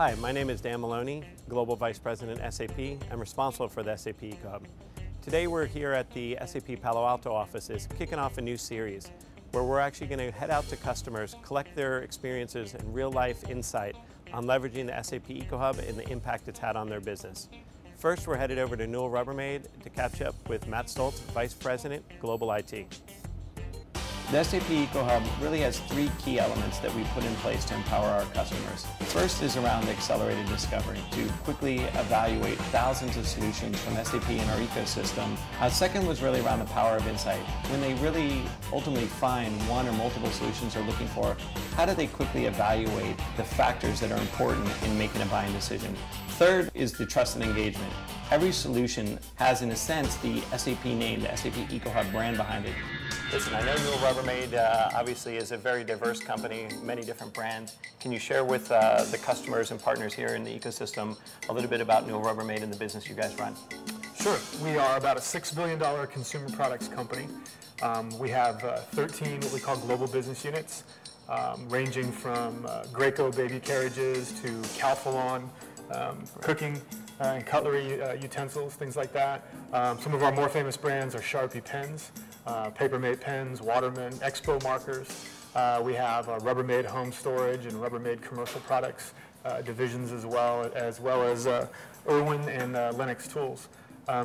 Hi, my name is Dan Maloney, Global Vice President at SAP. I'm responsible for the SAP EcoHub. Today we're here at the SAP Palo Alto offices kicking off a new series where we're actually going to head out to customers, collect their experiences and real-life insight on leveraging the SAP EcoHub and the impact it's had on their business. First, we're headed over to Newell Rubbermaid to catch up with Matt Stoltz, Vice President, Global IT. The SAP EcoHub really has three key elements that we put in place to empower our customers. First is around accelerated discovery, to quickly evaluate thousands of solutions from SAP in our ecosystem. Second was really around the power of insight. When they really ultimately find one or multiple solutions they're looking for, how do they quickly evaluate the factors that are important in making a buying decision? Third is the trust and engagement. Every solution has, in a sense, the SAP name, the SAP EcoHub brand behind it. Listen, I know Newell Rubbermaid obviously is a very diverse company, many different brands. Can you share with the customers and partners here in the ecosystem a little bit about Newell Rubbermaid and the business you guys run? Sure. We are about a $6 billion consumer products company. We have 13 what we call global business units, ranging from Graco baby carriages to Calphalon, cooking and cutlery utensils, things like that. Some of our more famous brands are Sharpie pens, Papermate pens, Waterman, Expo markers. We have Rubbermaid home storage and Rubbermaid commercial products divisions as well as Irwin and Lennox tools.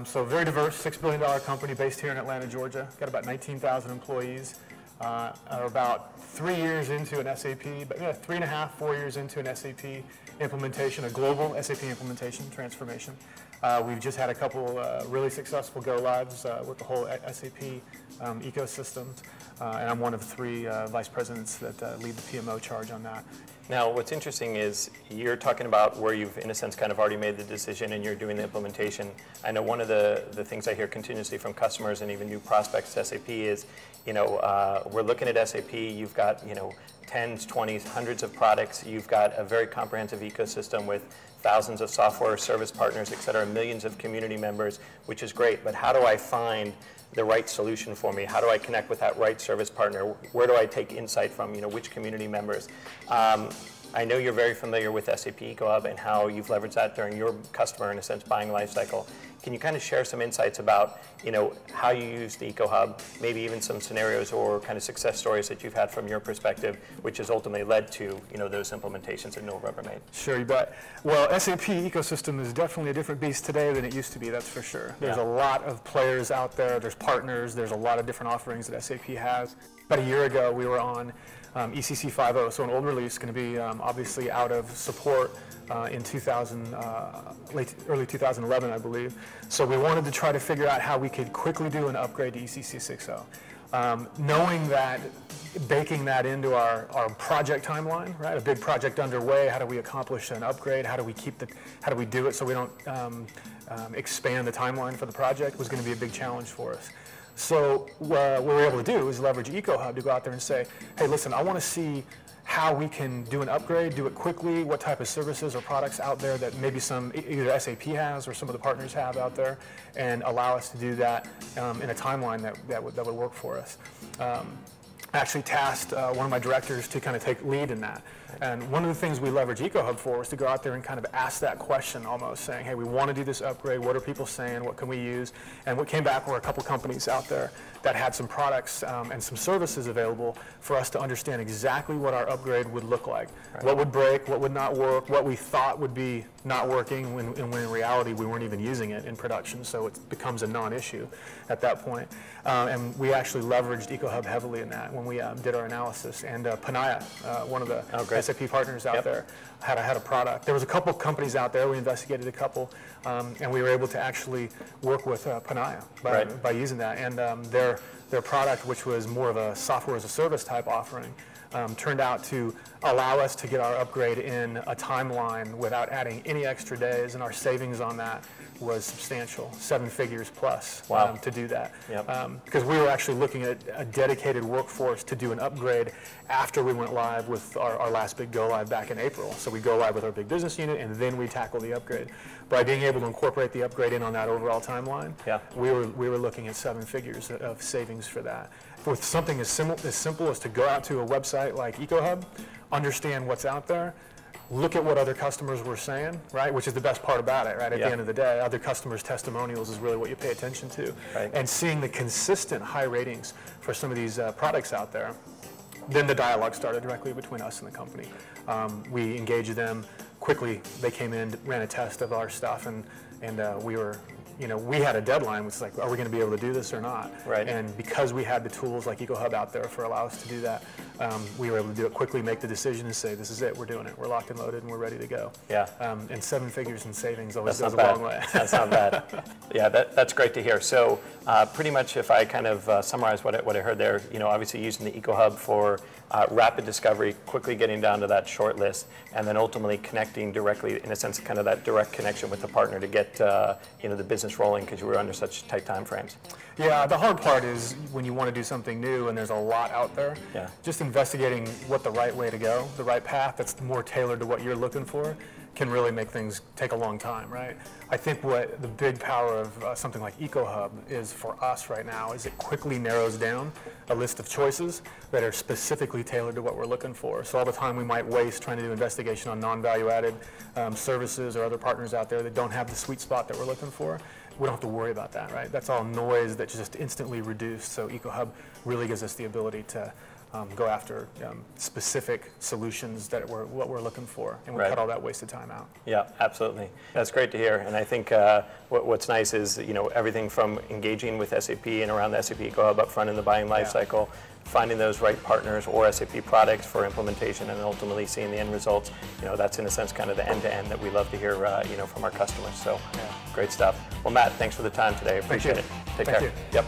So very diverse, $6 billion company based here in Atlanta, Georgia. Got about 19,000 employees. Are about 3 years into an SAP, but 3.5, 4 years into an SAP implementation, a global SAP implementation transformation. We've just had a couple really successful go-lives with the whole SAP ecosystem, and I'm one of three vice presidents that lead the PMO charge on that. Now, what's interesting is you're talking about where you've, in a sense, kind of already made the decision and you're doing the implementation. I know one of the things I hear continuously from customers and even new prospects to SAP is, we're looking at SAP, you've got, tens, 20s, hundreds of products. You've got a very comprehensive ecosystem with thousands of software service partners, et cetera, millions of community members, which is great. But how do I find the right solution for me? How do I connect with that right service partner? Where do I take insight from? Which community members? I know you're very familiar with SAP EcoHub and how you've leveraged that during your customer, in a sense, buying lifecycle. Can you kind of share some insights about, how you use the EcoHub, maybe even some scenarios or kind of success stories that you've had from your perspective, which has ultimately led to, those implementations at Newell Rubbermaid? Sure, you bet. Well, SAP ecosystem is definitely a different beast today than it used to be, that's for sure. There's a lot of players out there, there's partners, there's a lot of different offerings that SAP has. About a year ago, we were on ECC 5.0, so an old release, going to be obviously out of support in early 2011, I believe. So we wanted to try to figure out how we could quickly do an upgrade to ECC 6.0. Knowing that, baking that into our project timeline, right? A big project underway, how do we accomplish an upgrade? How do we do it so we don't expand the timeline for the project was going to be a big challenge for us. So what we were able to do is leverage EcoHub to go out there and say, hey, listen, I want to see how we can do an upgrade, do it quickly, what type of services or products out there that maybe either SAP has or some of the partners have out there, and allow us to do that in a timeline that would work for us. I actually tasked one of my directors to kind of take lead in that. And one of the things we leverage EcoHub for is to go out there and kind of ask that question, almost saying, hey, we want to do this upgrade. What are people saying? What can we use? And what came back were a couple companies out there that had some products and some services available for us to understand exactly what our upgrade would look like. Right. What would break, what would not work, what we thought would be not working when in reality we weren't even using it in production, so it becomes a non-issue at that point. And we actually leveraged EcoHub heavily in that when we did our analysis. And Panaya, one of the SAP partners out there, had a product. There was a couple companies out there, we investigated a couple, and we were able to actually work with Panaya by using that. And their product, which was more of a software as a service type offering, turned out to allow us to get our upgrade in a timeline without adding any extra days, and our savings on that was substantial, 7 figures plus. Wow. To do that. Yep. Because we were actually looking at a dedicated workforce to do an upgrade after we went live with our last big go live back in April. So we go live with our big business unit and then we tackle the upgrade. By being able to incorporate the upgrade in on that overall timeline, we were looking at 7 figures of savings for that. With something as simple as to go out to a website like EcoHub, understand what's out there, look at what other customers were saying, right? Which is the best part about it, right? At the end of the day, other customers' testimonials is really what you pay attention to. Right. And seeing the consistent high ratings for some of these products out there, then the dialogue started directly between us and the company. We engaged them quickly. They came in, ran a test of our stuff, and we were, we had a deadline, which was like, are we going to be able to do this or not? Right. And because we had the tools like EcoHub out there for allow us to do that, we were able to do it quickly, make the decision, and say, this is it, we're doing it, we're locked and loaded, and we're ready to go. Yeah. And 7 figures in savings always That's goes a long way. That's not bad. Yeah, that's great to hear. So pretty much if I kind of summarize what I heard there, obviously using the EcoHub for rapid discovery, quickly getting down to that short list, and then ultimately connecting directly, in a sense, kind of that direct connection with the partner to get the business rolling because you were under such tight time frames. Yeah, the hard part is when you want to do something new and there's a lot out there, just investigating what the right way to go, the right path that's more tailored to what you're looking for, can really make things take a long time, right? I think what the big power of something like EcoHub is for us right now is it quickly narrows down a list of choices that are specifically tailored to what we're looking for. So all the time we might waste trying to do investigation on non-value added services or other partners out there that don't have the sweet spot that we're looking for, we don't have to worry about that, right? That's all noise that's just instantly reduced. So EcoHub really gives us the ability to go after specific solutions that what we're looking for, and we cut all that wasted time out. Yeah, absolutely. That's great to hear. And I think what's nice is everything from engaging with SAP and around the SAP EcoHub up front in the buying life cycle, finding those right partners or SAP products for implementation, and ultimately seeing the end results. That's in a sense kind of the end-to-end that we love to hear from our customers. So great stuff. Well, Matt, thanks for the time today. Appreciate it. Take care. Thank you. Yep.